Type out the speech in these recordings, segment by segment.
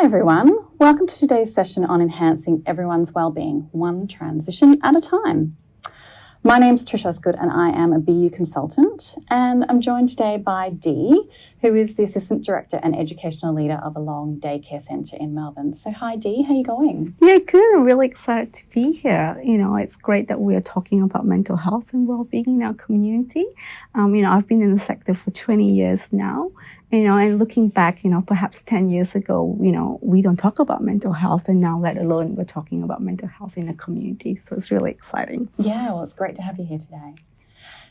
everyone, welcome to today's session on enhancing everyone's wellbeing, one transition at a time. My name's Patricia Osgood and I am a BU consultant, and I'm joined today by Dee, who is the Assistant Director and Educational Leader of a long daycare centre in Melbourne. So hi Dee, how are you going? Yeah, good. I'm really excited to be here. It's great that we're talking about mental health and well-being in our community. I've been in the sector for 20 years now. And looking back, perhaps 10 years ago, we don't talk about mental health, and now, let alone, we're talking about mental health in the community. So it's really exciting. Yeah, well, it's great to have you here today.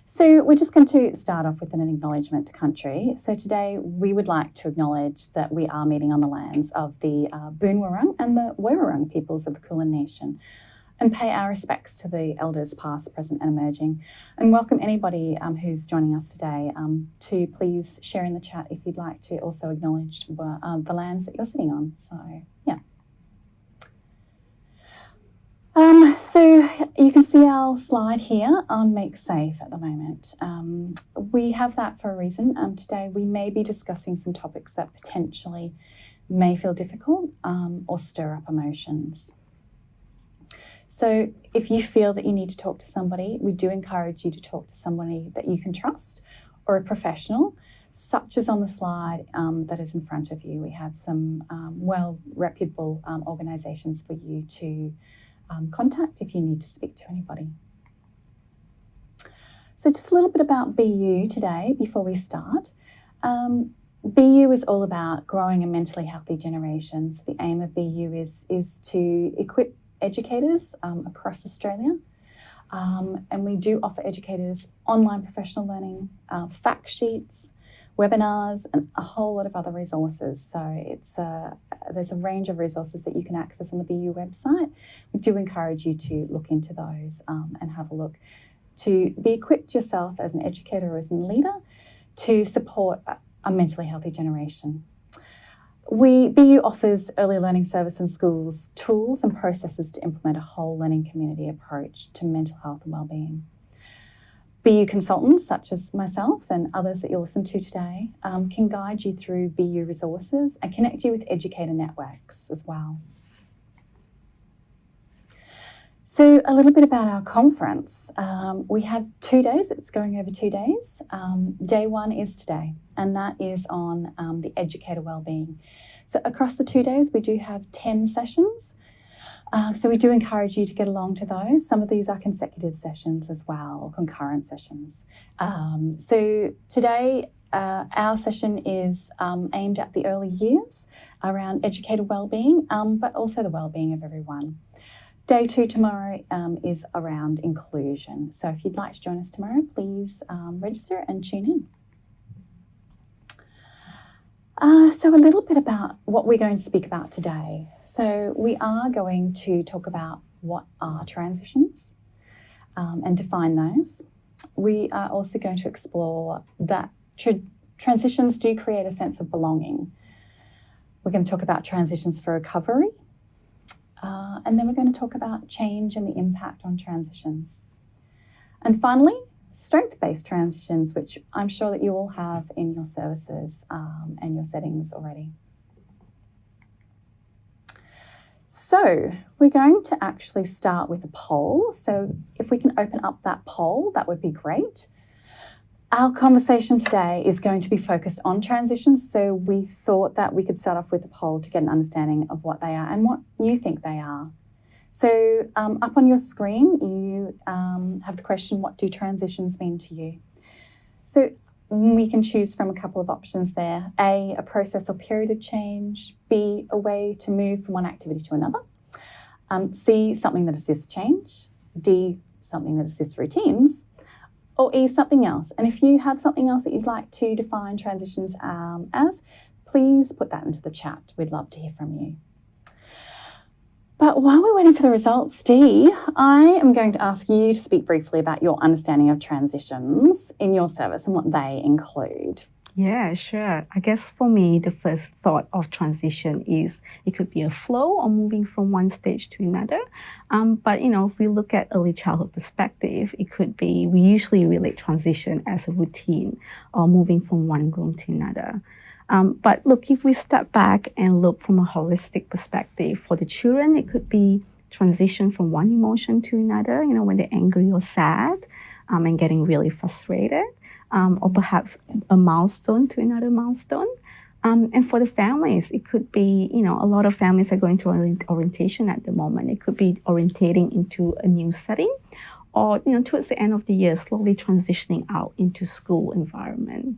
So we're just going to start off with an acknowledgement to country. So today we would like to acknowledge that we are meeting on the lands of the Boonwurrung and the Werrurrung peoples of the Kulin Nation, and pay our respects to the elders past, present and emerging, and welcome anybody who's joining us today to please share in the chat if you'd like to also acknowledge the lands that you're sitting on. So, yeah. So you can see our slide here on Make Safe at the moment. We have that for a reason. Today we may be discussing some topics that potentially may feel difficult or stir up emotions. So if you feel that you need to talk to somebody, we do encourage you to talk to somebody that you can trust or a professional, such as on the slide that is in front of you. We have some reputable organisations for you to contact if you need to speak to anybody. So just a little bit about BU today before we start. BU is all about growing a mentally healthy generation. So the aim of BU is to equip educators across Australia, and we do offer educators online professional learning, fact sheets, webinars, and a whole lot of other resources. So there's a range of resources that you can access on the BU website. We do encourage you to look into those and have a look to be equipped yourself as an educator or as a leader to support a mentally healthy generation. BU offers early learning service in schools tools and processes to implement a whole learning community approach to mental health and wellbeing. BU consultants such as myself and others that you'll listen to today can guide you through BU resources and connect you with educator networks as well. So a little bit about our conference. We have 2 days. It's going over 2 days. Day one is today, and that is on the Educator Wellbeing. So across the 2 days, we do have 10 sessions. So we do encourage you to get along to those. Some of these are consecutive sessions as well, or concurrent sessions. So today, our session is aimed at the early years around educator wellbeing, but also the wellbeing of everyone. Day 2 tomorrow is around inclusion. So if you'd like to join us tomorrow, please register and tune in. So a little bit about what we're going to speak about today. So we are going to talk about what are transitions and define those. We are also going to explore that transitions do create a sense of belonging. We're going to talk about transitions for recovery. And then we're going to talk about change and the impact on transitions. And finally, strength-based transitions, which I'm sure that you all have in your services and your settings already. So we're going to actually start with a poll. So if we can open up that poll, that would be great. Our conversation today is going to be focused on transitions, so we thought that we could start off with a poll to get an understanding of what they are and what you think they are. So up on your screen, you have the question, what do transitions mean to you? So we can choose from a couple of options there. A process or period of change. B, a way to move from one activity to another. C, something that assists change. D, something that assists routines. Or E, something else. And if you have something else that you'd like to define transitions as, please put that into the chat. We'd love to hear from you. But while we're waiting for the results, Dee, I am going to ask you to speak briefly about your understanding of transitions in your service and what they include. Yeah, sure. I guess for me, the first thought of transition is it could be a flow or moving from one stage to another. But, if we look at early childhood perspective, it could be, we usually relate transition as a routine or moving from one room to another. But look, if we step back and look from a holistic perspective, for the children, it could be transition from one emotion to another, when they're angry or sad, and getting really frustrated, or perhaps a milestone to another milestone. And for the families, it could be, a lot of families are going through orientation at the moment. It could be orientating into a new setting, or, towards the end of the year, slowly transitioning out into school environment.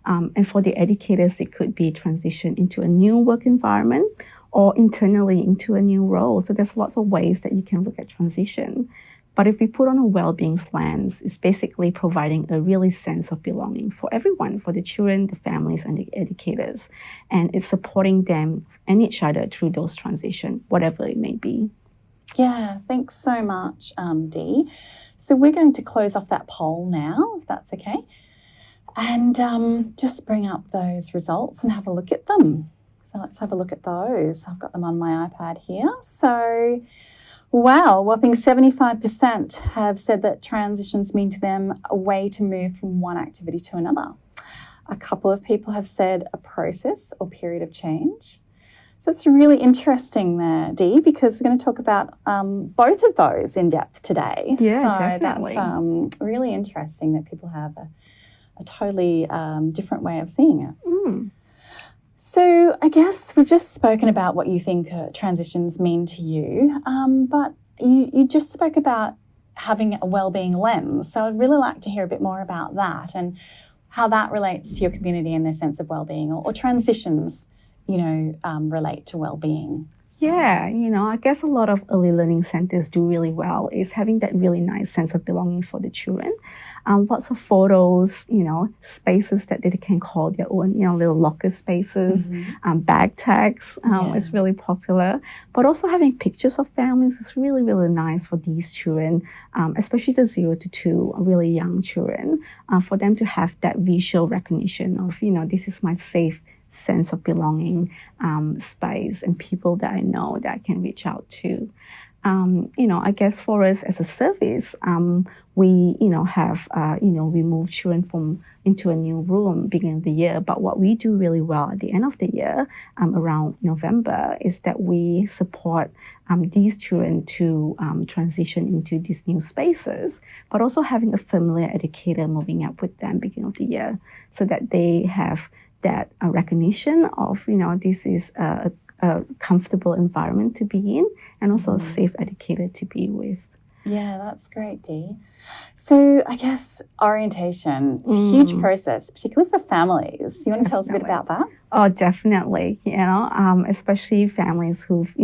And for the educators, it could be transition into a new work environment or internally into a new role. So there's lots of ways that you can look at transition. But if we put on a well-being lens, it's basically providing a really sense of belonging for everyone, for the children, the families, and the educators. And it's supporting them and each other through those transitions, whatever it may be. Yeah, thanks so much, Dee. So we're going to close off that poll now, if that's okay, and just bring up those results and have a look at them. So let's have a look at those. I've got them on my iPad here. So, wow, whopping 75% have said that transitions mean to them a way to move from one activity to another. A couple of people have said a process or period of change. So it's really interesting there, Dee, because we're going to talk about both of those in depth today. Yeah, so definitely. That's really interesting that people have a totally different way of seeing it. Mm. So I guess we've just spoken about what you think transitions mean to you, but you just spoke about having a wellbeing lens. So I'd really like to hear a bit more about that and how that relates to your community and their sense of wellbeing, or transitions, relate to wellbeing. Yeah, I guess a lot of early learning centers do really well is having that really nice sense of belonging for the children. Lots of photos, spaces that they can call their own, little locker spaces, bag tags is really popular. But also having pictures of families is really, really nice for these children, especially the 0 to 2, really young children, for them to have that visual recognition of, this is my safe sense of belonging space and people that I know that I can reach out to. I guess for us as a service, we, have, we move children into a new room beginning of the year. But what we do really well at the end of the year, around November, is that we support these children to transition into these new spaces, but also having a familiar educator moving up with them beginning of the year so that they have that recognition of, this is a comfortable environment to be in, and also a safe educator to be with. Yeah, that's great, Dee. So I guess orientation is a huge process, particularly for families. Do you want to tell us a bit about that? Oh, definitely. Especially families who've,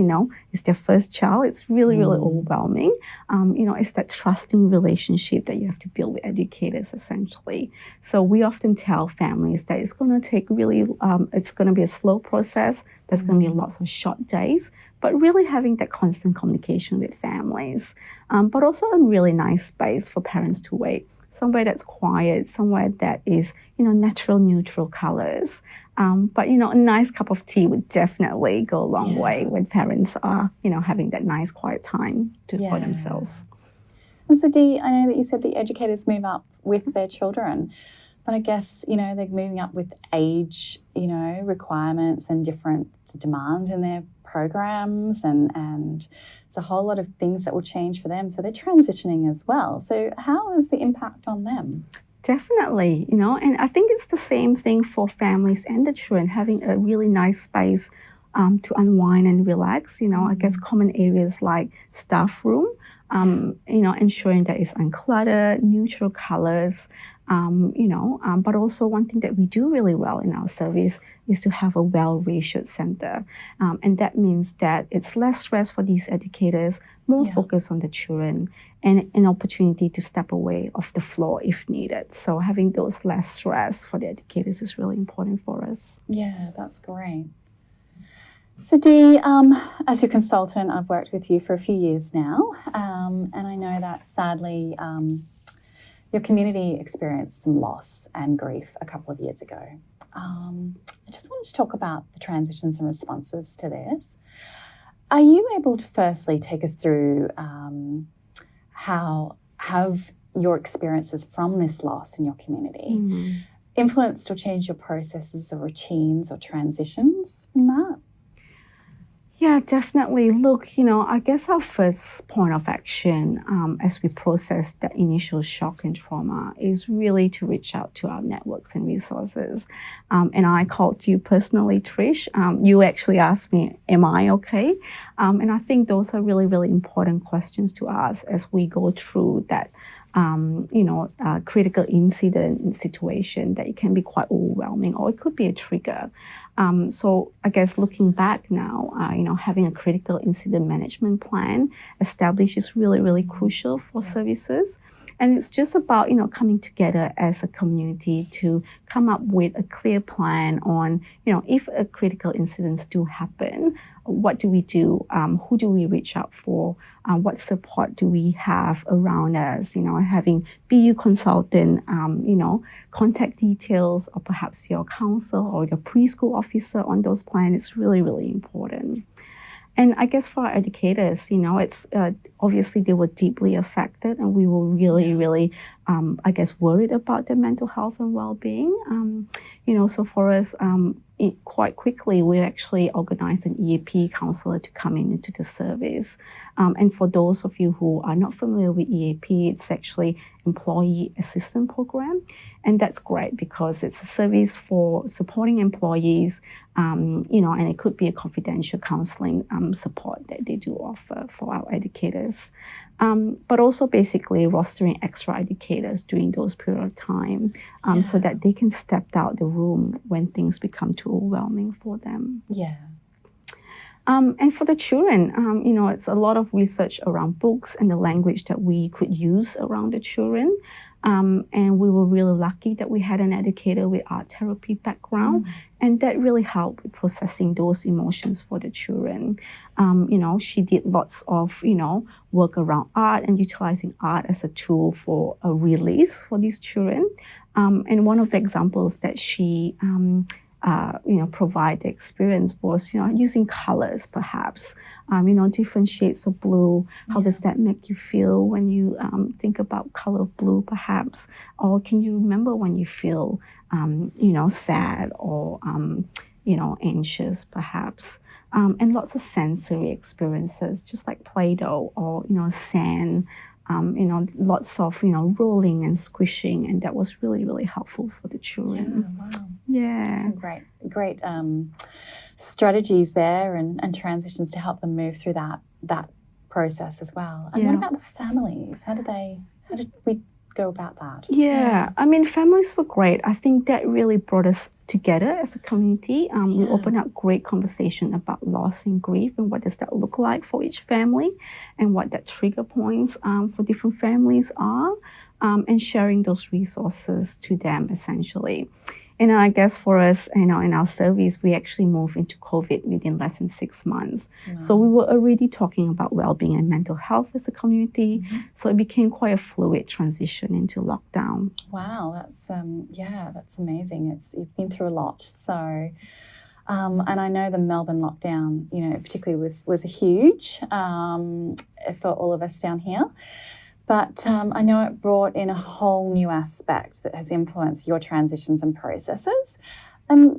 it's their first child. It's really, really overwhelming. It's that trusting relationship that you have to build with educators, essentially. So we often tell families that it's going to take it's going to be a slow process. There's going to be lots of short days, but really having that constant communication with families, but also a really nice space for parents to wait. Somewhere that's quiet, somewhere that is, natural, neutral colors. But, a nice cup of tea would definitely go a long way when parents are, having that nice quiet time for themselves. And so, Dee, I know that you said the educators move up with their children, but I guess, they're moving up with age, requirements and different demands in their programs, and it's a whole lot of things that will change for them. So they're transitioning as well. So how is the impact on them? Definitely, and I think it's the same thing for families and the children, having a really nice space to unwind and relax. I guess common areas like staff room, ensuring that it's uncluttered, neutral colors, but also one thing that we do really well in our service is to have a well-ratioed center. And that means that it's less stress for these educators, more focus on the children, and an opportunity to step away off the floor if needed. So having those less stress for the educators is really important for us. Yeah, that's great. So Dee, as your consultant, I've worked with you for a few years now, and I know that sadly your community experienced some loss and grief a couple of years ago. I just wanted to talk about the transitions and responses to this. Are you able to firstly take us through how have your experiences from this loss in your community? influenced or changed your processes or routines or transitions from that? Yeah, definitely. Look, I guess our first point of action as we process that initial shock and trauma is really to reach out to our networks and resources. And I called you personally, Trish. You actually asked me, am I okay? And I think those are really, really important questions to ask as we go through that critical incident situation that it can be quite overwhelming, or it could be a trigger. So I guess looking back now, having a critical incident management plan established is really, really crucial for services. And it's just about, coming together as a community to come up with a clear plan on, if a critical incidents do happen, what do we do? Who do we reach out for? What support do we have around us? Having BU consultant, contact details, or perhaps your counsel or your preschool officer on those plans is really, really important. And I guess for our educators, it's obviously they were deeply affected, and we were really, really, worried about their mental health and well-being. So for us, quite quickly, we actually organized an EAP counselor to come into the service. And for those of you who are not familiar with EAP, it's actually Employee Assistance Program. And that's great because it's a service for supporting employees, and it could be a confidential counseling support that they do offer for our educators. But also basically rostering extra educators during those period of time so that they can step out the room when things become too overwhelming for them. Yeah. And for the children, it's a lot of research around books and the language that we could use around the children. And we were really lucky that we had an educator with art therapy background, and that really helped with processing those emotions for the children. She did lots of, work around art and utilizing art as a tool for a release for these children. And one of the examples that she provide the experience was, using colors perhaps, different shades of blue. How does that make you feel when you think about color of blue perhaps? Or can you remember when you feel, sad or, anxious perhaps? And lots of sensory experiences, just like Play-Doh or, sand, lots of, rolling and squishing, and that was really, really helpful for the children. Yeah, wow. Yeah. Some great strategies there and transitions to help them move through that process as well. And what about the families? How did we go about that? Yeah, I mean, families were great. I think that really brought us together as a community. We opened up great conversation about loss and grief and what does that look like for each family and what that trigger points for different families are, and sharing those resources to them essentially. And I guess for us, in our service, we actually moved into COVID within less than 6 months. Wow. So we were already talking about well-being and mental health as a community. So it became quite a fluid transition into lockdown. Wow, that's amazing. You've been through a lot. So, and I know the Melbourne lockdown, particularly was huge for all of us down here. But I know it brought in a whole new aspect that has influenced your transitions and processes.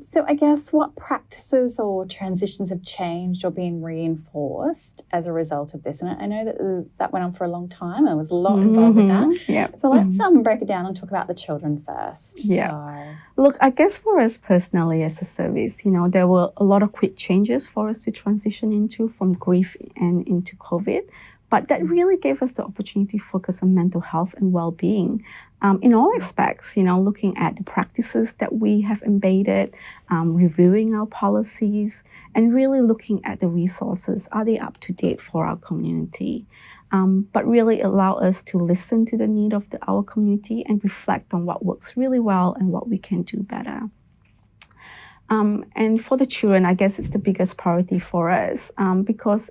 So I guess what practices or transitions have changed or been reinforced as a result of this? And I know that went on for a long time. There was a lot involved with that. Yep. So let's break it down and talk about the children first. Yeah. So. Look, I guess for us personally as a service, there were a lot of quick changes for us to transition into from grief and into COVID. But that really gave us the opportunity to focus on mental health and well-being in all aspects, looking at the practices that we have embedded, reviewing our policies, and really looking at the resources. Are they up to date for our community? But really allow us to listen to the need of our community and reflect on what works really well and what we can do better. And for the children, I guess it's the biggest priority for us because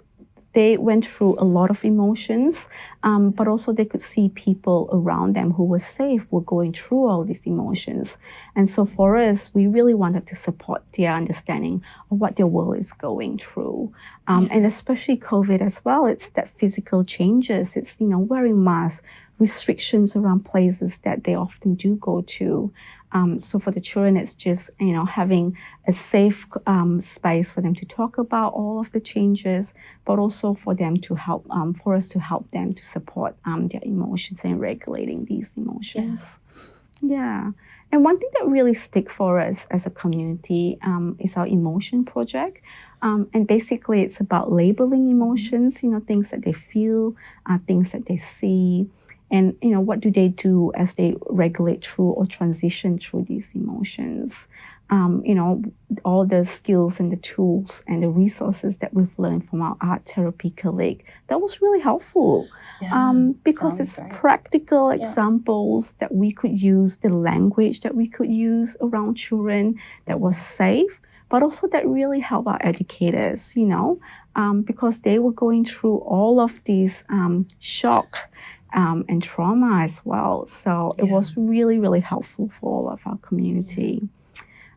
they went through a lot of emotions, but also they could see people around them who were safe were going through all these emotions. And so for us, we really wanted to support their understanding of what their world is going through. And especially COVID as well, it's that physical changes. It's, wearing masks, restrictions around places that they often do go to. So for the children, it's just, having a safe space for them to talk about all of the changes, but also for them to help, for us to help them to support their emotions and regulating these emotions. Yeah. And one thing that really stick for us as a community is our emotion project. And basically it's about labeling emotions, things that they feel, things that they see, and what do they do as they regulate through or transition through these emotions. All the skills and the tools and the resources that we've learned from our art therapy colleague, that was really helpful. Because it's practical examples that we could use, the language that we could use around children that was safe, but also that really helped our educators, because they were going through all of these shock and trauma as well. So it was really, really helpful for all of our community.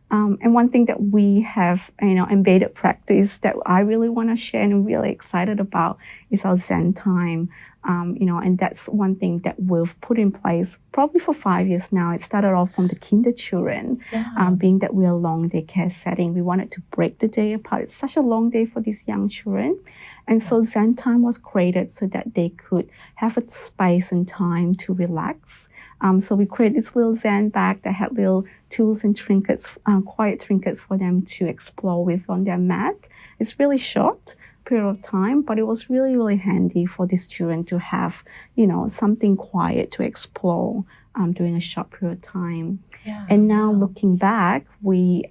And one thing that we have, embedded practice that I really want to share and I'm really excited about is our Zen time. And that's one thing that we've put in place probably for 5 years now. It started off from the kinder children, being that we're a long daycare setting. We wanted to break the day apart. It's such a long day for these young children. And so Zen time was created so that they could have a space and time to relax. So we created this little Zen bag that had little tools and trinkets, quiet trinkets for them to explore with on their mat. It's really short period of time, but it was really, really handy for these children to have, something quiet to explore during a short period of time. And now looking back, we,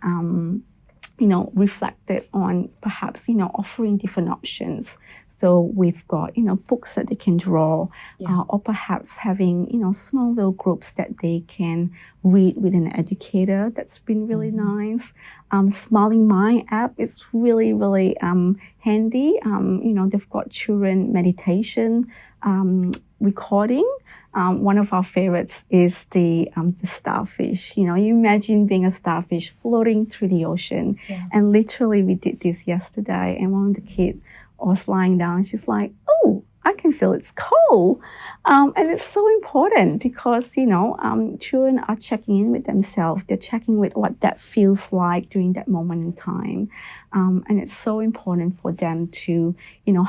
reflected on perhaps, offering different options. So we've got, books that they can draw, or perhaps having, small little groups that they can read with an educator. That's been really nice. Smiling Mind app is really, really handy. They've got children meditation recording. One of our favorites is the starfish. You imagine being a starfish floating through the ocean. And literally we did this yesterday, and one of the kids was lying down. She's like, oh, I can feel it's cold. And it's so important because, children are checking in with themselves. They're checking with what that feels like during that moment in time. And it's so important for them to,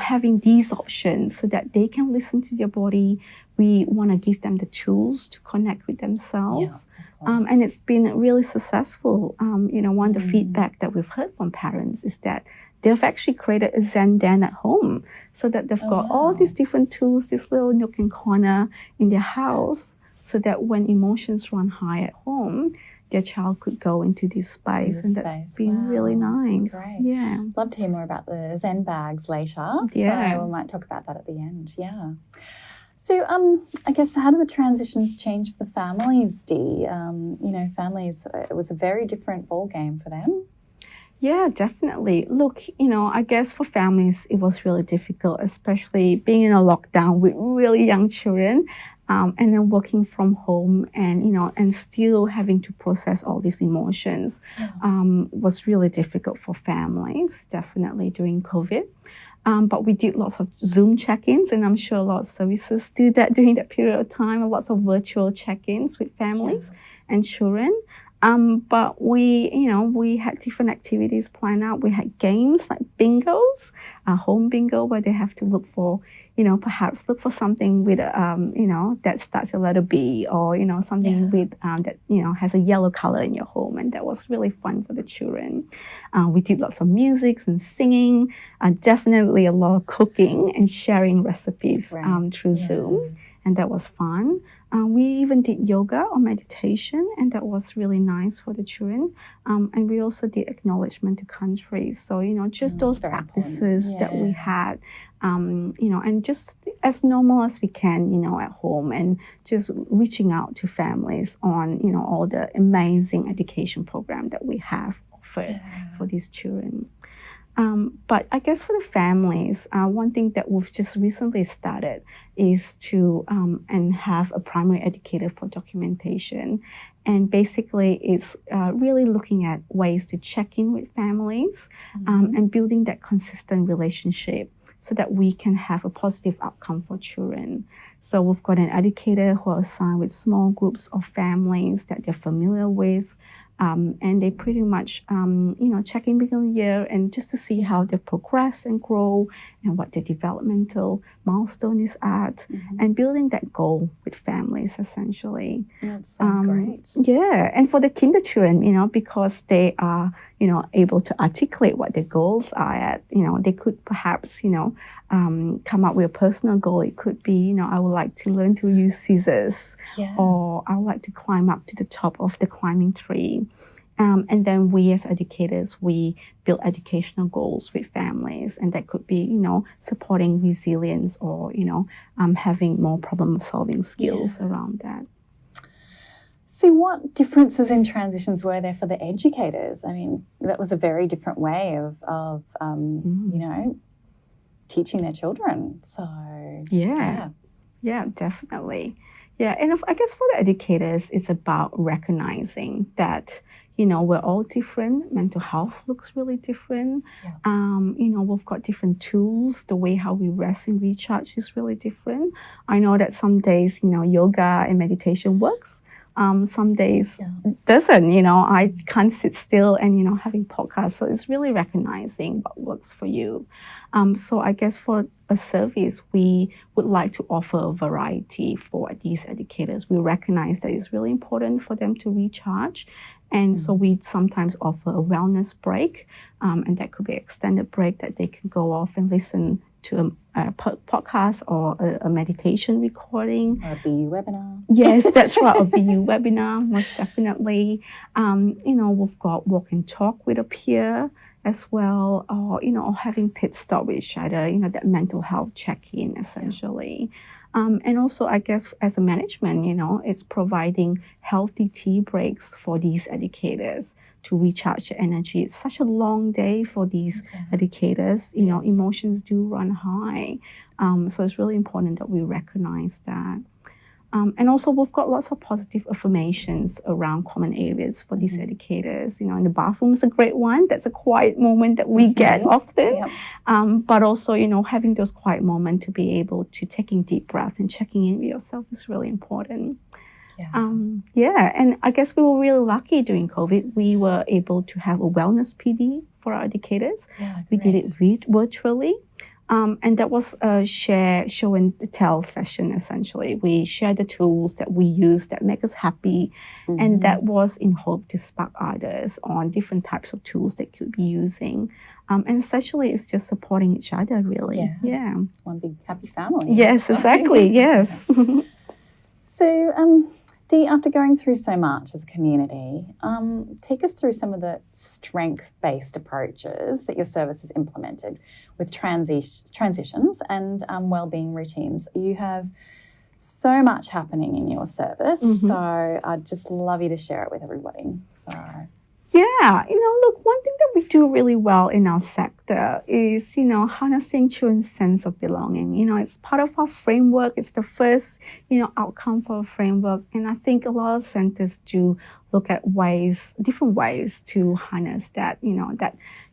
having these options so that they can listen to their body. We want to give them the tools to connect with themselves. And it's been really successful. One of the feedback that we've heard from parents is that they've actually created a Zen den at home so that they've got all these different tools, this little nook and corner in their house, so that when emotions run high at home, their child could go into this space. And that's been really nice. Great. Yeah. Love to hear more about the Zen bags later. So we might talk about that at the end. Yeah. So I guess how do the transitions change for the families, Dee? Families, it was a very different ball game for them. Yeah, definitely. Look, I guess for families, it was really difficult, especially being in a lockdown with really young children, and then working from home and, and still having to process all these emotions was really difficult for families, definitely during COVID. But we did lots of Zoom check-ins, and I'm sure a lot of services do that during that period of time, lots of virtual check-ins with families and children. But we had different activities planned out. We had games like bingos, home bingo, where they have to look for, perhaps look for something with, that starts a letter B, or, something with, that, has a yellow color in your home. And that was really fun for the children. We did lots of music and singing, definitely a lot of cooking and sharing recipes through Zoom. And that was fun. We even did yoga or meditation, and that was really nice for the children. And we also did acknowledgement to country. So, just those practices that we had, and just as normal as we can, at home, and just reaching out to families on, all the amazing education program that we have offered for these children. But I guess for the families, one thing that we've just recently started is to and have a primary educator for documentation. And basically it's really looking at ways to check in with families and building that consistent relationship so that we can have a positive outcome for children. So we've got an educator who are assigned with small groups of families that they're familiar with. And they pretty much, check in within a year and just to see how they progress and grow and what their developmental milestone is at, and building that goal with families, essentially. That sounds great. Yeah, and for the kinder children, because they are, able to articulate what their goals are at, they could perhaps, come up with a personal goal. It could be, I would like to learn to use scissors, or I would like to climb up to the top of the climbing tree. And then we as educators, we build educational goals with families, and that could be, supporting resilience or, having more problem-solving skills around that. So what differences in transitions were there for the educators? I mean, that was a very different way of teaching their children. So, yeah, definitely. Yeah, and I guess for the educators, it's about recognizing that, we're all different. Mental health looks really different. We've got different tools. The way how we rest and recharge is really different. I know that some days, yoga and meditation works. Some days doesn't, I can't sit still and, having podcasts. So it's really recognizing what works for you. So I guess for a service, we would like to offer a variety for these educators. We recognize that it's really important for them to recharge. And so we sometimes offer a wellness break, and that could be an extended break that they can go off and listen to a podcast or a meditation recording. Or a BU webinar. Yes, that's right, a BU webinar, most definitely. We've got walk and talk with a peer as well, or, or having pit stop with each other, that mental health check-in, essentially. And also, I guess, as a management, it's providing healthy tea breaks for these educators to recharge their energy. It's such a long day for these educators. Emotions do run high. So it's really important that we recognize that. And also, we've got lots of positive affirmations around common areas for these educators. And the bathroom's a great one. That's a quiet moment that we get often. But also, having those quiet moments to be able to taking deep breath and checking in with yourself is really important. And I guess we were really lucky during COVID. We were able to have a wellness PD for our educators. We did it virtually. And that was a show and tell session, essentially. We shared the tools that we use that make us happy. And that was in hope to spark others on different types of tools they could be using. And essentially, it's just supporting each other, really. Yeah. One big happy family. Yes, exactly. Yes. So, Dee, after going through so much as a community, take us through some of the strength-based approaches that your service has implemented with transitions and wellbeing routines. You have so much happening in your service, so I'd just love you to share it with everybody. Yeah, look, one thing that we do really well in our sector is, harnessing children's sense of belonging. It's part of our framework. It's the first, outcome for a framework. And I think a lot of centers do look at different ways to harness that,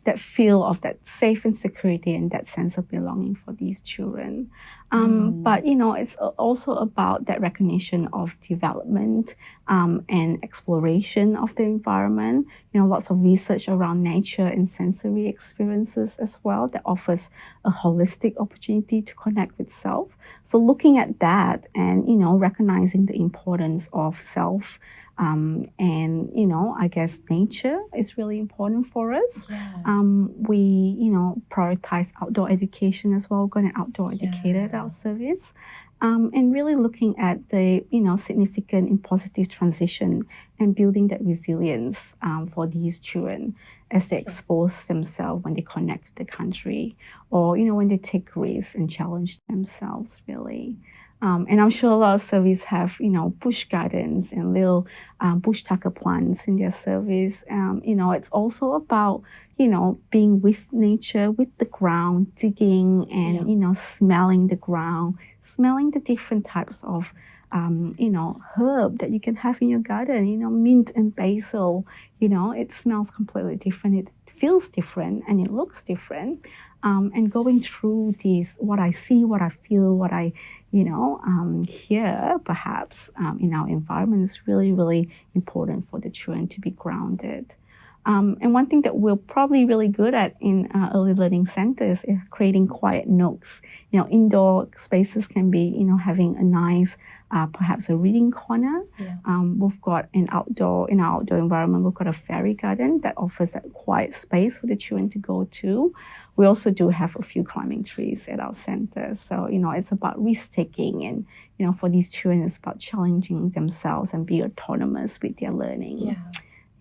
that feel of that safe and security and that sense of belonging for these children. But, it's also about that recognition of development and exploration of the environment. Lots of research around nature and sensory experiences as well that offers a holistic opportunity to connect with self. So looking at that and, recognizing the importance of self and, I guess nature is really important for us. We, prioritize outdoor education as well. We've got an outdoor educator at our service. And really looking at the, significant and positive transition and building that resilience for these children as they expose themselves when they connect to the country or, when they take risks and challenge themselves, really. And I'm sure a lot of services have, bush gardens and little bush tucker plants in their service. It's also about, being with nature, with the ground, digging and, smelling the ground, smelling the different types of, herb that you can have in your garden, mint and basil, it smells completely different. It feels different and it looks different. And going through these, what I see, what I feel, what I hear perhaps in our environment is really, really important for the children to be grounded. And one thing that we're probably really good at in early learning centers is creating quiet nooks. Indoor spaces can be, having a nice, perhaps a reading corner. Yeah. We've got in our outdoor environment, we've got a fairy garden that offers a quiet space for the children to go to. We also do have a few climbing trees at our center. So, it's about risk-taking and, for these children, it's about challenging themselves and be autonomous with their learning. Yeah.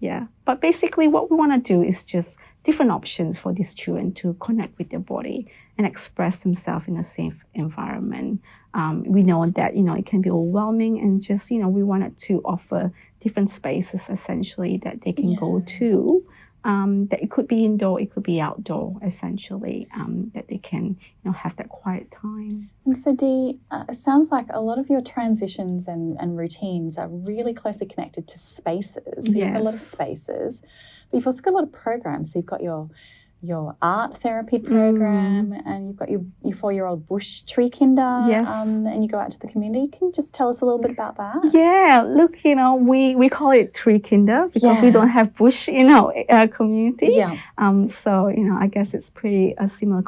Yeah. But basically what we want to do is just different options for these children to connect with their body and express themselves in a safe environment. We know that, it can be overwhelming and just, we wanted to offer different spaces essentially that they can go to. That it could be indoor, it could be outdoor, essentially, that they can, have that quiet time. And so, Dee, it sounds like a lot of your transitions and routines are really closely connected to spaces. Yes. You've got a lot of spaces, but you've also got a lot of programs. So you've got your art therapy program, and you've got your 4-year-old bush tree kinder, Yes. And you go out to the community. Can you just tell us a little bit about that? Yeah, look, we call it tree kinder because we don't have bush in our community. Yeah. So, I guess it's pretty a similar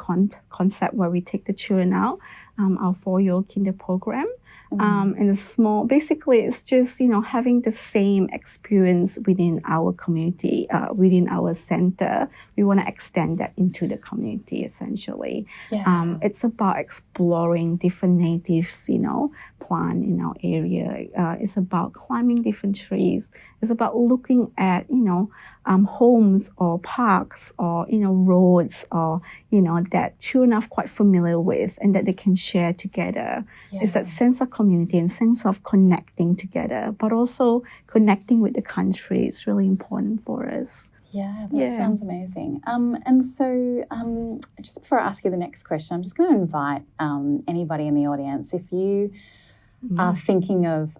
concept where we take the children out, our 4-year-old kinder program. And basically it's just, having the same experience within our community, within our center. We want to extend that into the community, essentially. Yeah. It's about exploring different natives, plant in our area. It's about climbing different trees. It's about looking at, homes or parks or, roads or, that children are quite familiar with and that they can share together. Yeah. It's that sense of community and sense of connecting together, but also connecting with the country is really important for us. Yeah, that sounds amazing. And so just before I ask you the next question, I'm just going to invite anybody in the audience, if you are thinking of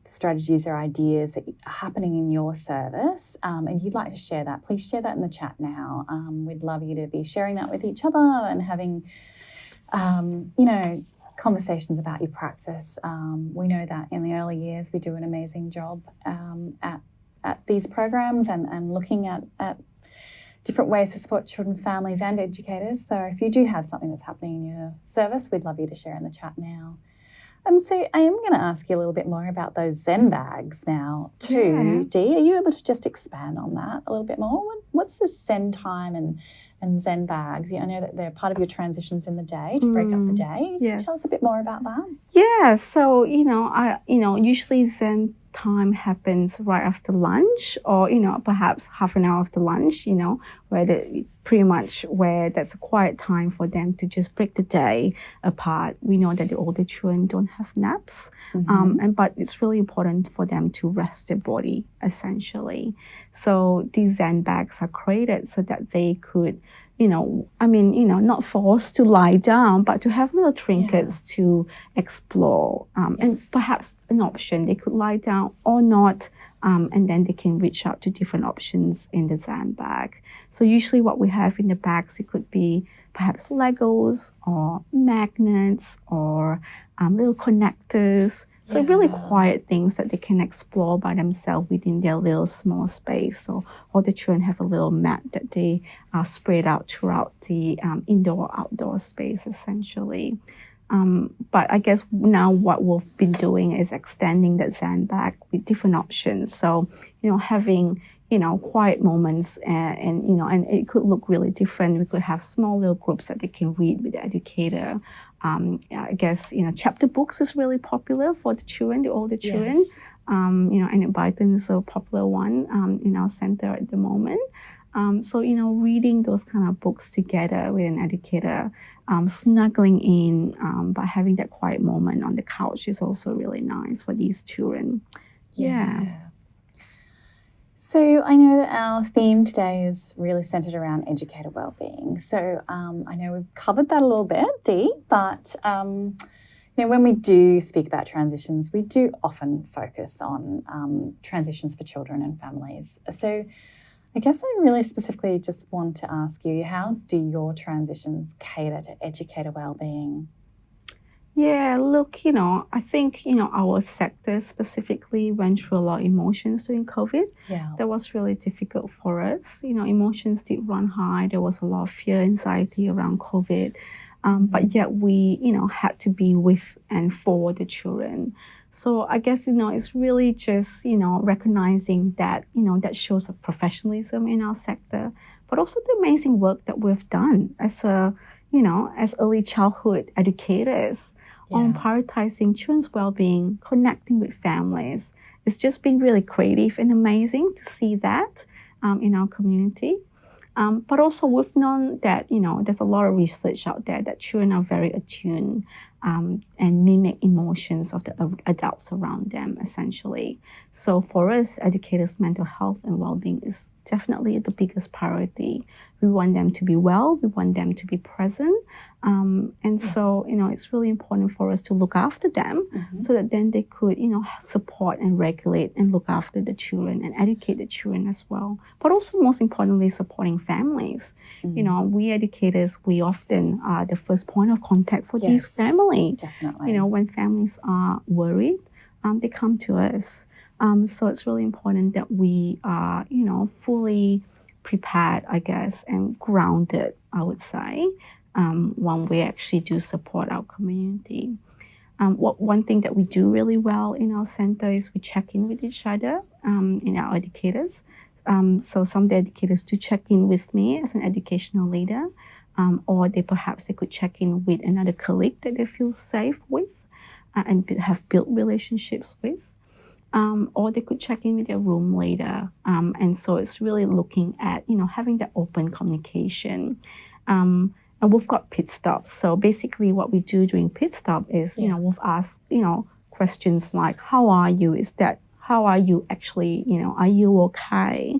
strategies or ideas that are happening in your service and you'd like to share that, please share that in the chat now. We'd love you to be sharing that with each other and having, conversations about your practice. We know that in the early years we do an amazing job at these programs and looking at different ways to support children, families and educators. So if you do have something that's happening in your service, we'd love you to share in the chat now. So I am going to ask you a little bit more about those Zen bags now too. Yeah. Dee, are you able to just expand on that a little bit more? What's the Zen time and Zen bags? I know that they're part of your transitions in the day to break up the day. Yes. Tell us a bit more about that. Yeah, so usually Zen time happens right after lunch, or perhaps half an hour after lunch. Where that's a quiet time for them to just break the day apart. We know that the older children don't have naps, but it's really important for them to rest their body essentially. So these Zen bags are created so that they could, not forced to lie down, but to have little trinkets to explore. And perhaps an option, they could lie down or not, and then they can reach out to different options in the Zen bag. So usually what we have in the bags, it could be perhaps Legos or magnets or little connectors. So really quiet things that they can explore by themselves within their little small space. So all the children have a little mat that they spread out throughout the indoor-outdoor space essentially. But I guess now what we've been doing is extending that Zen bag with different options. So, having, quiet moments and it could look really different. We could have small little groups that they can read with the educator. I guess, chapter books is really popular for the children, the older children. Yes. And Python is a popular one in our center at the moment. So, reading those kind of books together with an educator, snuggling in by having that quiet moment on the couch is also really nice for these children. Yeah. So I know that our theme today is really centred around educator wellbeing. So I know we've covered that a little bit, Dee, but when we do speak about transitions, we do often focus on transitions for children and families. So I guess I really specifically just want to ask you, how do your transitions cater to educator wellbeing? Yeah, look, I think, our sector specifically went through a lot of emotions during COVID. Yeah. That was really difficult for us. Emotions did run high. There was a lot of fear, anxiety around COVID. But yet we, had to be with and for the children. So I guess, it's really just, recognizing that, that shows of professionalism in our sector, but also the amazing work that we've done as as early childhood educators on prioritizing children's well-being, connecting with families. It's just been really creative and amazing to see that in our community. But also we've known that, there's a lot of research out there that children are very attuned and mimic emotions of the adults around them, essentially. So for us, educators, mental health and well-being is definitely the biggest priority. We want them to be well, we want them to be present. So, it's really important for us to look after them so that then they could, support and regulate and look after the children and educate the children as well. But also, most importantly, supporting families. We educators, we often are the first point of contact for these families. Definitely. When families are worried, they come to us. So it's really important that we are, fully prepared, I guess, and grounded, I would say, when we actually do support our community. One thing that we do really well in our center is we check in with each other, in our educators. So some of the educators do check in with me as an educational leader, or they could check in with another colleague that they feel safe with and have built relationships with. Or they could check in with their room leader. And so it's really looking at, having that open communication. And we've got pit stops. So basically what we do during pit stop is, we've asked, questions like, how are you? How are you actually, are you okay?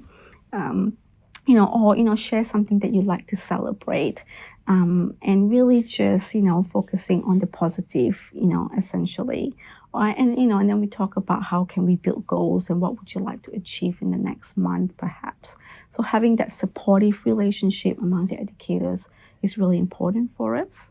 Or, share something that you like to celebrate. And really just, focusing on the positive, essentially. And then we talk about how can we build goals and what would you like to achieve in the next month, perhaps. So having that supportive relationship among the educators is really important for us.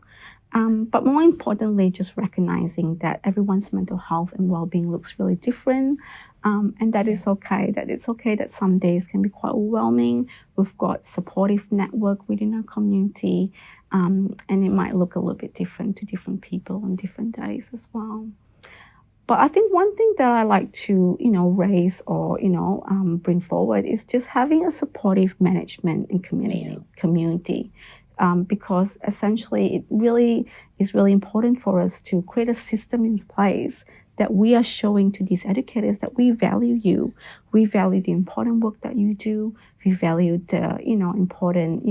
But more importantly, just recognizing that everyone's mental health and well-being looks really different. And that is okay. That it's okay that some days can be quite overwhelming. We've got supportive network within our community. And it might look a little bit different to different people on different days as well. But I think one thing that I like to, raise or, bring forward is just having a supportive management and community. Because essentially it really is really important for us to create a system in place that we are showing to these educators that we value you. We value the important work that you do. We value the, important,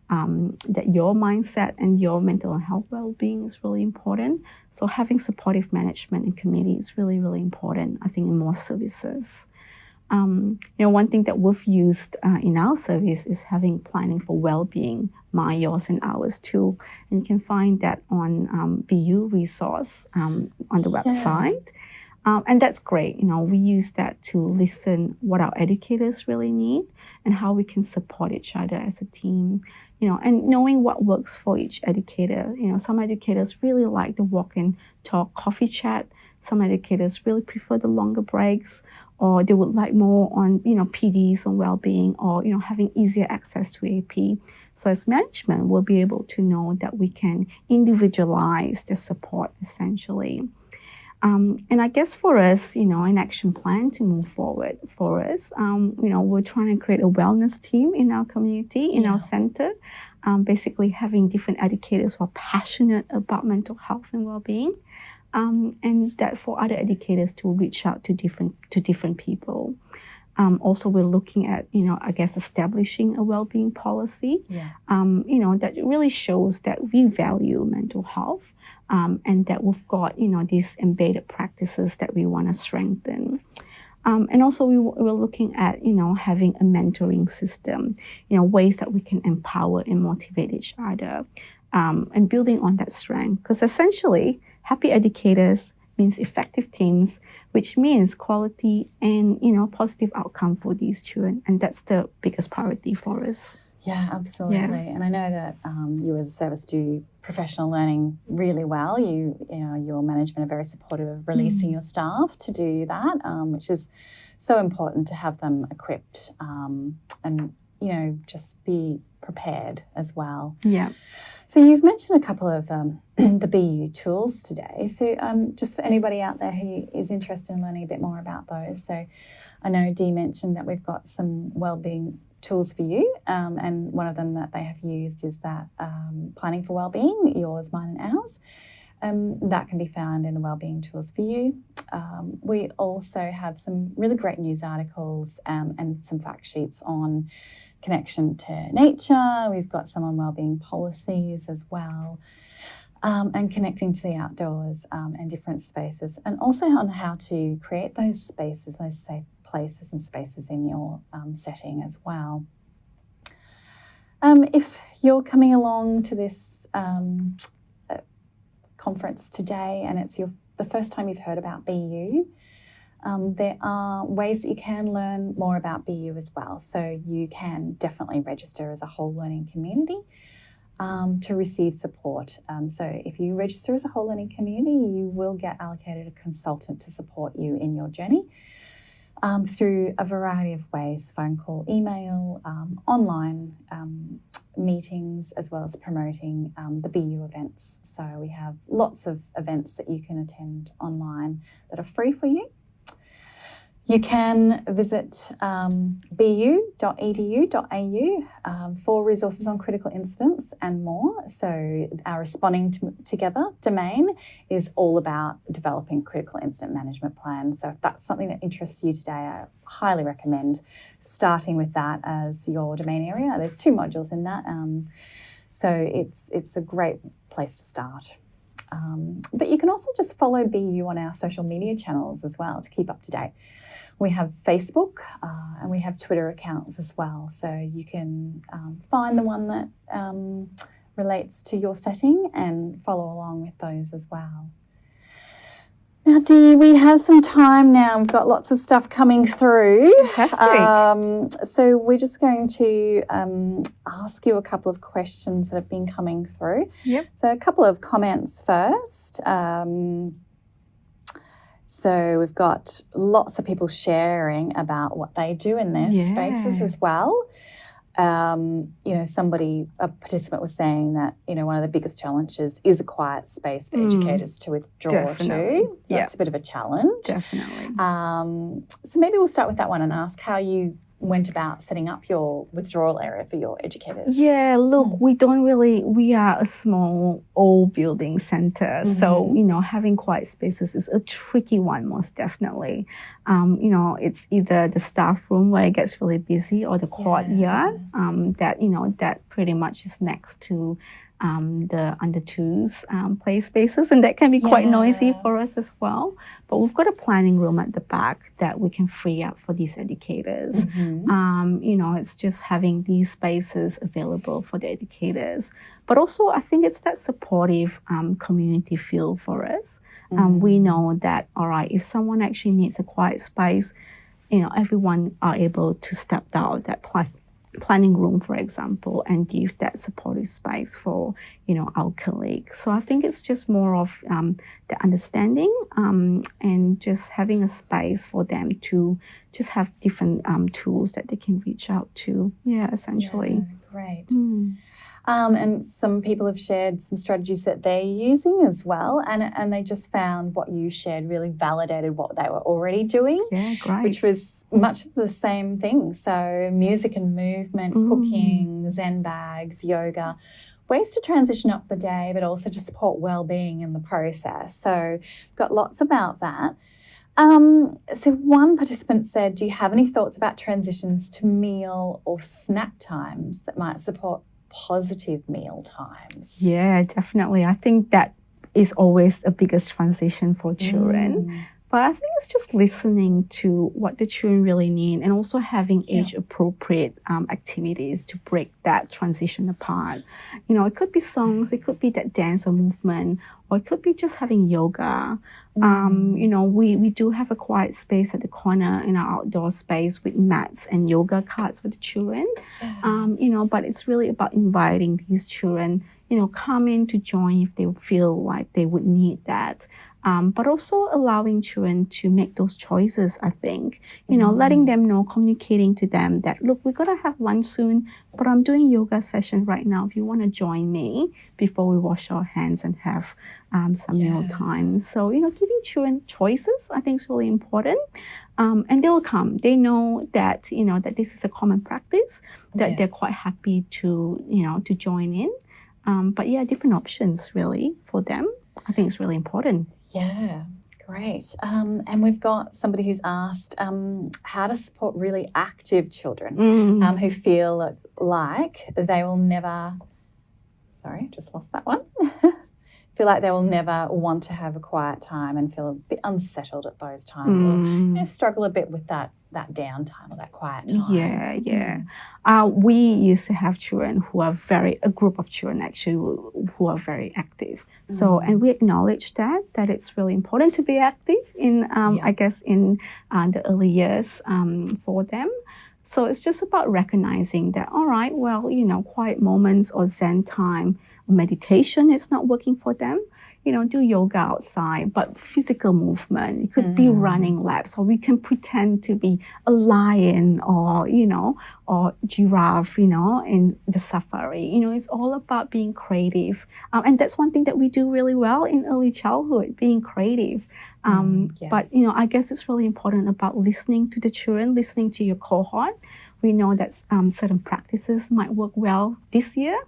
that your mindset and your mental and health well-being is really important. So having supportive management and committee is really, really important, I think, in more services. One thing that we've used in our service is having planning for well-being, my, yours, and ours too. And you can find that on BU resource on the website. And that's great. We use that to listen what our educators really need and how we can support each other as a team. And knowing what works for each educator. Some educators really like the walk and talk coffee chat. Some educators really prefer the longer breaks, or they would like more on, PDs on well-being, or, having easier access to AP. So as management, we'll be able to know that we can individualize the support essentially. And I guess for us, an action plan to move forward for us, we're trying to create a wellness team in our community, in our center, basically having different educators who are passionate about mental health and well-being, and that for other educators to reach out to different people. Also, we're looking at, establishing a well-being policy, that really shows that we value mental health. And that we've got, these embedded practices that we want to strengthen. And also we're looking at, having a mentoring system, ways that we can empower and motivate each other, and building on that strength. Because essentially, happy educators means effective teams, which means quality and, positive outcome for these children. And that's the biggest priority for us. Yeah, absolutely. Yeah. And I know that you as a service do professional learning really well. Your management are very supportive of releasing your staff to do that, which is so important to have them equipped and, just be prepared as well. Yeah. So you've mentioned a couple of the BU tools today. So just for anybody out there who is interested in learning a bit more about those. So I know Dee mentioned that we've got some wellbeing tools for you, and one of them that they have used is that Planning for Wellbeing, yours, mine and ours. That can be found in the Wellbeing Tools for You. We also have some really great news articles and some fact sheets on connection to nature. We've got some on wellbeing policies as well, and connecting to the outdoors and different spaces, and also on how to create those spaces, those safe places and spaces in your setting as well. If you're coming along to this conference today and it's the first time you've heard about BU, there are ways that you can learn more about BU as well. So you can definitely register as a whole learning community to receive support. So if you register as a whole learning community, you will get allocated a consultant to support you in your journey through a variety of ways: phone call, email, online meetings, as well as promoting the BU events. So we have lots of events that you can attend online that are free for you. You can visit bu.edu.au for resources on critical incidents and more. So our Responding Together domain is all about developing critical incident management plans. So if that's something that interests you today, I highly recommend starting with that as your domain area. There's 2 modules in that, so it's a great place to start. But you can also just follow BU on our social media channels as well to keep up to date. We have Facebook and we have Twitter accounts as well. So you can find the one that relates to your setting and follow along with those as well. Now, Dee, we have some time now. We've got lots of stuff coming through. Fantastic. So we're just going to ask you a couple of questions that have been coming through. Yep. So a couple of comments first. So we've got lots of people sharing about what they do in their spaces as well. A participant was saying that, one of the biggest challenges is a quiet space for educators to withdraw to. So that's a bit of a challenge. Definitely. So maybe we'll start with that one and ask how you went about setting up your withdrawal area for your educators. Yeah, look, we are a small old building centre. So, having quiet spaces is a tricky one, most definitely. It's either the staff room where it gets really busy or the courtyard that pretty much is next to the under twos play spaces, and that can be quite noisy for us as well. But we've got a planning room at the back that we can free up for these educators. It's just having these spaces available for the educators. But also, I think it's that supportive community feel for us. We know that, all right, if someone actually needs a quiet space, everyone are able to step out that planning room, for example, and give that supportive space for, our colleagues. So I think it's just more of the understanding and just having a space for them to just have different tools that they can reach out to. Yeah, essentially. Yeah, great. And some people have shared some strategies that they're using as well, and they just found what you shared really validated what they were already doing. Yeah, great. Which was much of the same thing. So music and movement, cooking, Zen bags, yoga, ways to transition up the day, but also to support well-being in the process. So we've got lots about that. So one participant said, do you have any thoughts about transitions to meal or snack times that might support positive meal times? Yeah, definitely. I think that is always the biggest transition for children. But I think it's just listening to what the children really need and also having age-appropriate activities to break that transition apart. You know, it could be songs, it could be that dance or movement, or it could be just having yoga. You know, we do have a quiet space at the corner in our outdoor space with mats and yoga carts for the children. You know, but it's really about inviting these children, you know, come in to join if they feel like they would need that. But also allowing children to make those choices, I think. You know, letting them know, communicating to them that, look, we're going to have lunch soon, but I'm doing yoga session right now if you want to join me before we wash our hands and have some meal time. So, you know, giving children choices, I think is really important. And they will come. They know that, you know, that this is a common practice, that they're quite happy to, you know, to join in. But yeah, different options really for them. I think it's really important. Yeah, great. And we've got somebody who's asked how to support really active children who feel like they will never, sorry, just lost that one, feel like they will never want to have a quiet time and feel a bit unsettled at those times or you know, struggle a bit with that downtime or that quiet time. We used to have children who are a group of children actually who are very active. So, and we acknowledge that it's really important to be active in, I guess, in the early years for them. So it's just about recognizing that, all right, well, you know, quiet moments or Zen time, meditation is not working for them. You know, do yoga outside, but physical movement. It could be running laps, or we can pretend to be a lion or, you know, or giraffe, you know, in the safari. You know, it's all about being creative. And that's one thing that we do really well in early childhood, being creative. But, you know, I guess it's really important about listening to the children, listening to your cohort. We know that certain practices might work well this year.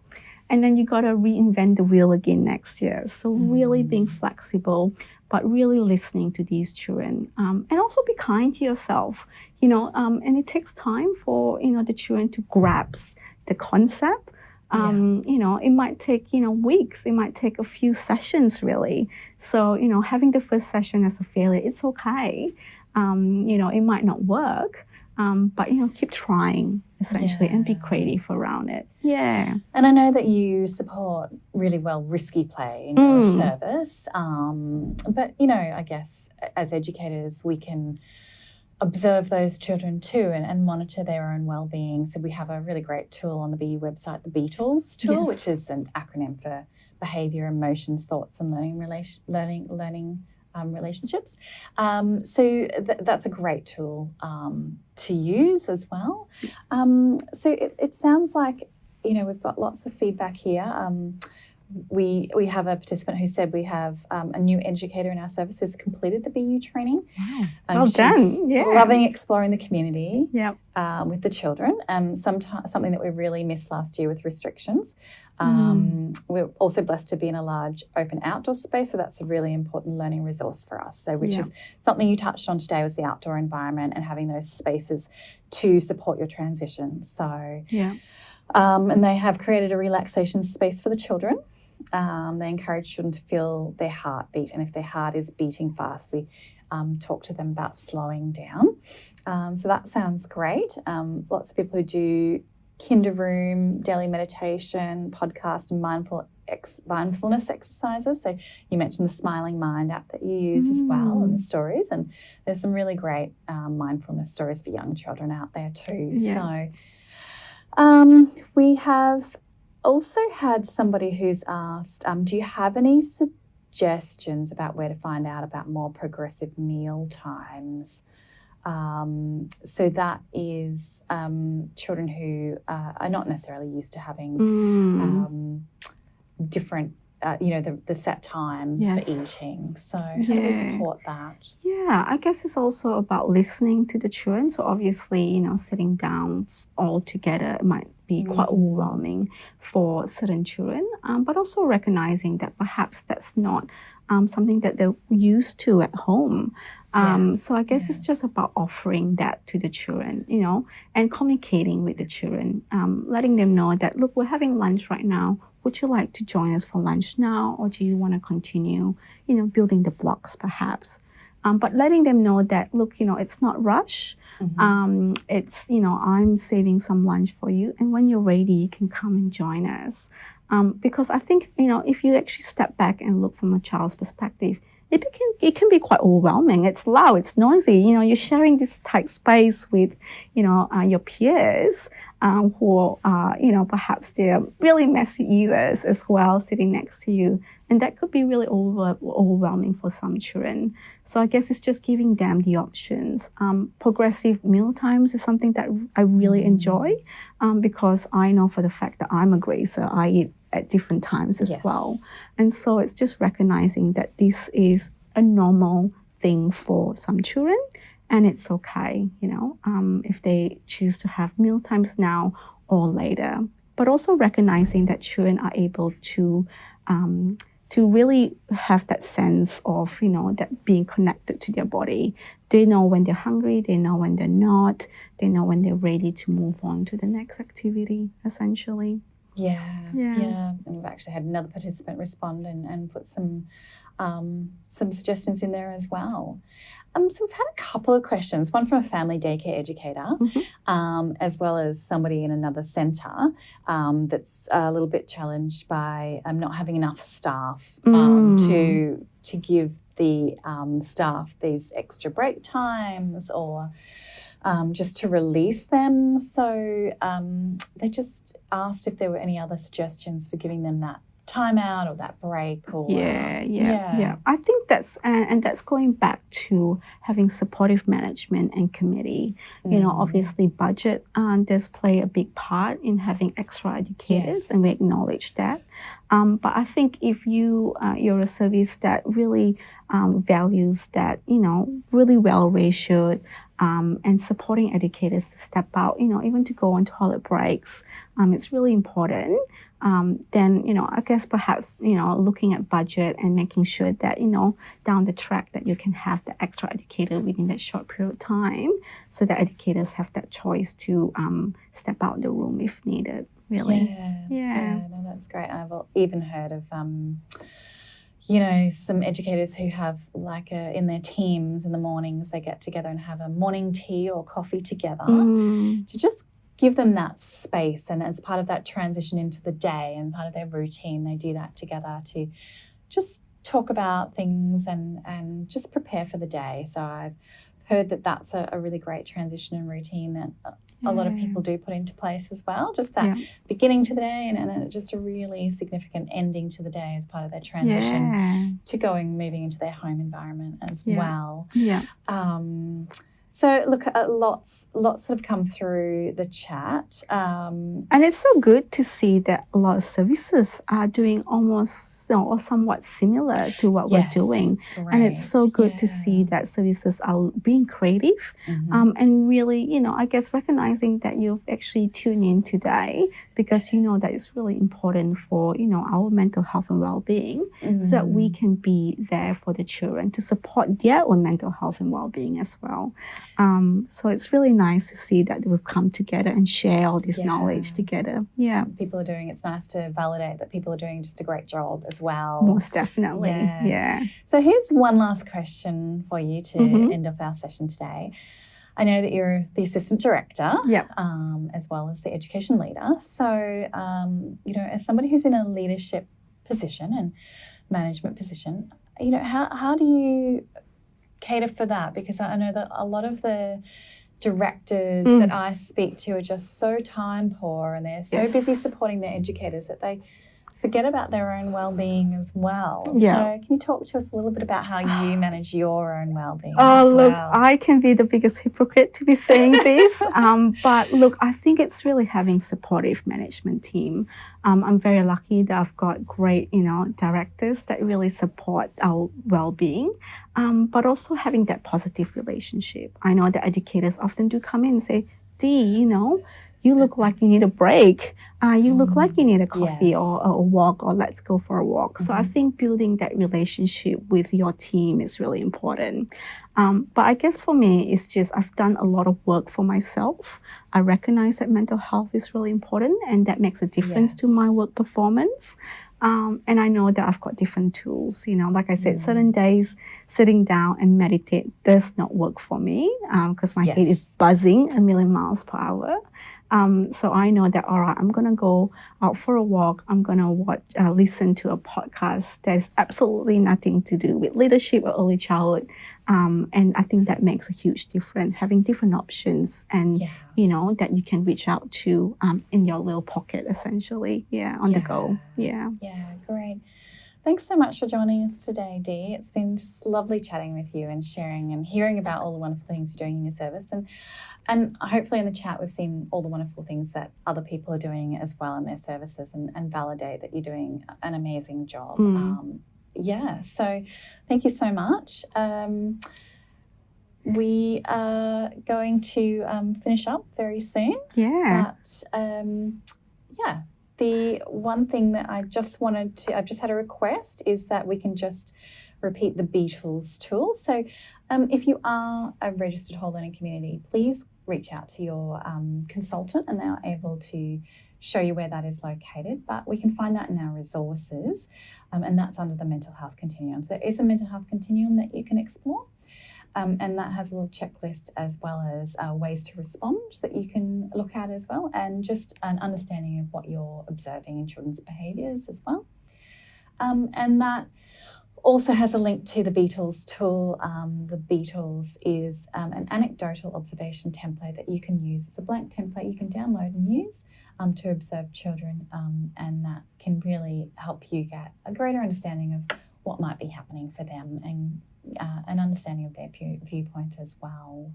And then you got to reinvent the wheel again next year. So really being flexible, but really listening to these children. And also be kind to yourself, you know, and it takes time for, you know, the children to grasp the concept. You know, it might take, you know, weeks. It might take a few sessions really. So, you know, having the first session as a failure, it's okay. You know, it might not work. But, you know, keep trying, essentially, and be creative around it. Yeah. And I know that you support really well risky play in your service. But, you know, I guess as educators, we can observe those children too and monitor their own well-being. So we have a really great tool on the BU website, the BEATLES tool, which is an acronym for Behaviour, Emotions, Thoughts and Learning relationships. So that's a great tool to use as well. So it sounds like, you know, we've got lots of feedback here. We have a participant who said we have a new educator in our service who's completed the BU training. Wow. Well done. Yeah. Loving exploring the community with the children. Something that we really missed last year with restrictions. We're also blessed to be in a large open outdoor space, so that's a really important learning resource for us. So which is something you touched on today, was the outdoor environment and having those spaces to support your transition. So and they have created a relaxation space for the children. They encourage children to feel their heartbeat, and if their heart is beating fast, we talk to them about slowing down. So that sounds great. Lots of people who do kinder room, daily meditation, podcast, and mindfulness exercises. So you mentioned the Smiling Mind app that you use as well, and the stories. And there's some really great mindfulness stories for young children out there too. Yeah. So we have also had somebody who's asked, do you have any suggestions about where to find out about more progressive meal times? So that is children who are not necessarily used to having different, you know, the set times for eating. So how do we support that? Yeah, I guess it's also about listening to the children. So obviously, you know, sitting down all together might be quite overwhelming for certain children, but also recognizing that perhaps that's not something that they're used to at home. So I guess it's just about offering that to the children, you know, and communicating with the children, letting them know that, look, we're having lunch right now. Would you like to join us for lunch now, or do you want to continue, you know, building the blocks perhaps? But letting them know that, look, it's not rush. It's, I'm saving some lunch for you. And when you're ready, you can come and join us. Because I think, if you actually step back and look from a child's perspective, it can be quite overwhelming. It's loud, it's noisy. You're sharing this tight space with, your peers who are, perhaps they're really messy eaters as well, sitting next to you. And that could be really overwhelming for some children. So I guess it's just giving them the options. Progressive meal times is something that I really enjoy because I know for the fact that I'm a grazer, I eat at different times as well. And so it's just recognizing that this is a normal thing for some children and it's okay, if they choose to have meal times now or later. But also recognizing that children are able to really have that sense of, that being connected to their body. They know when they're hungry, they know when they're not, they know when they're ready to move on to the next activity, essentially. Yeah. And we've actually had another participant respond and put some suggestions in there as well. So we've had a couple of questions, one from a family daycare educator, as well as somebody in another centre that's a little bit challenged by not having enough staff to give the staff these extra break times or just to release them. So they just asked if there were any other suggestions for giving them that time out or that break. Or Yeah. I think that's and that's going back to having supportive management and committee. Obviously budget does play a big part in having extra educators, and we acknowledge that. But I think if you're a service that really values that, really well ratioed, and supporting educators to step out, even to go on toilet breaks, it's really important. Then, I guess perhaps, looking at budget and making sure that, down the track that you can have the extra educator within that short period of time so that educators have that choice to step out the room if needed, really. Yeah, no, that's great. I've even heard of some educators who have in their teams in the mornings, they get together and have a morning tea or coffee together to just give them that space. And as part of that transition into the day and part of their routine, they do that together to just talk about things and just prepare for the day. So I've heard that that's a really great transition and routine that a lot of people do put into place as well. Just that beginning to the day and just a really significant ending to the day as part of their transition to moving into their home environment as well. So look, lots that have come through the chat. And it's so good to see that a lot of services are doing almost or somewhat similar to what we're doing. Great. And it's so good to see that services are being creative and really, I guess recognizing that you've actually tuned in today because you know that it's really important for, our mental health and well-being so that we can be there for the children to support their own mental health and well-being as well. So it's really nice to see that we've come together and share all this knowledge together. Yeah. People are doing, it's nice to validate that people are doing just a great job as well. Most definitely. Yeah. So here's one last question for you to end off our session today. I know that you're the assistant director as well as the education leader. So, as somebody who's in a leadership position and management position, how do you cater for that? Because I know that a lot of the directors that I speak to are just so time poor and they're so busy supporting their educators that they forget about their own well-being as well. So can you talk to us a little bit about how you manage your own well-being look, I can be the biggest hypocrite to be saying this. But look, I think it's really having supportive management team. I'm very lucky that I've got great, directors that really support our well-being, but also having that positive relationship. I know that educators often do come in and say, Dee, you look like you need a break. You look like you need a coffee or a walk or let's go for a walk. So I think building that relationship with your team is really important. But I guess for me, it's just I've done a lot of work for myself. I recognize that mental health is really important and that makes a difference to my work performance. And I know that I've got different tools. Like I said, certain days sitting down and meditate does not work for me because my head is buzzing a million miles per hour. So I know that, all right, I'm going to go out for a walk. I'm going to listen to a podcast that is absolutely nothing to do with leadership or early childhood. And I think that makes a huge difference, having different options and, that you can reach out to in your little pocket, essentially. On the go. Yeah, great. Thanks so much for joining us today, Dee. It's been just lovely chatting with you and sharing and hearing about all the wonderful things you're doing in your service. And hopefully in the chat we've seen all the wonderful things that other people are doing as well in their services and validate that you're doing an amazing job. So thank you so much. We are going to finish up very soon. But the one thing that I've just had a request is that we can just repeat the Beatles tool. So if you are a registered whole learning community, please reach out to your consultant and they're able to show you where that is located. But we can find that in our resources and that's under the mental health continuum. So there is a mental health continuum that you can explore. And that has a little checklist as well as ways to respond that you can look at as well, and just an understanding of what you're observing in children's behaviours as well. And that also has a link to the Beatles tool. The Beatles is an anecdotal observation template that you can use. It's a blank template you can download and use to observe children, and that can really help you get a greater understanding of what might be happening for them and an understanding of their viewpoint as well.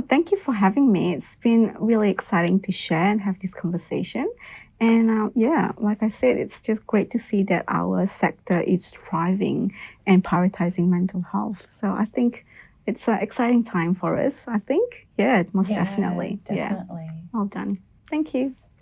Thank you for having me. It's been really exciting to share and have this conversation. And like I said, it's just great to see that our sector is thriving and prioritizing mental health. So I think it's an exciting time for us, I think. Most definitely. Definitely. Well done. Thank you.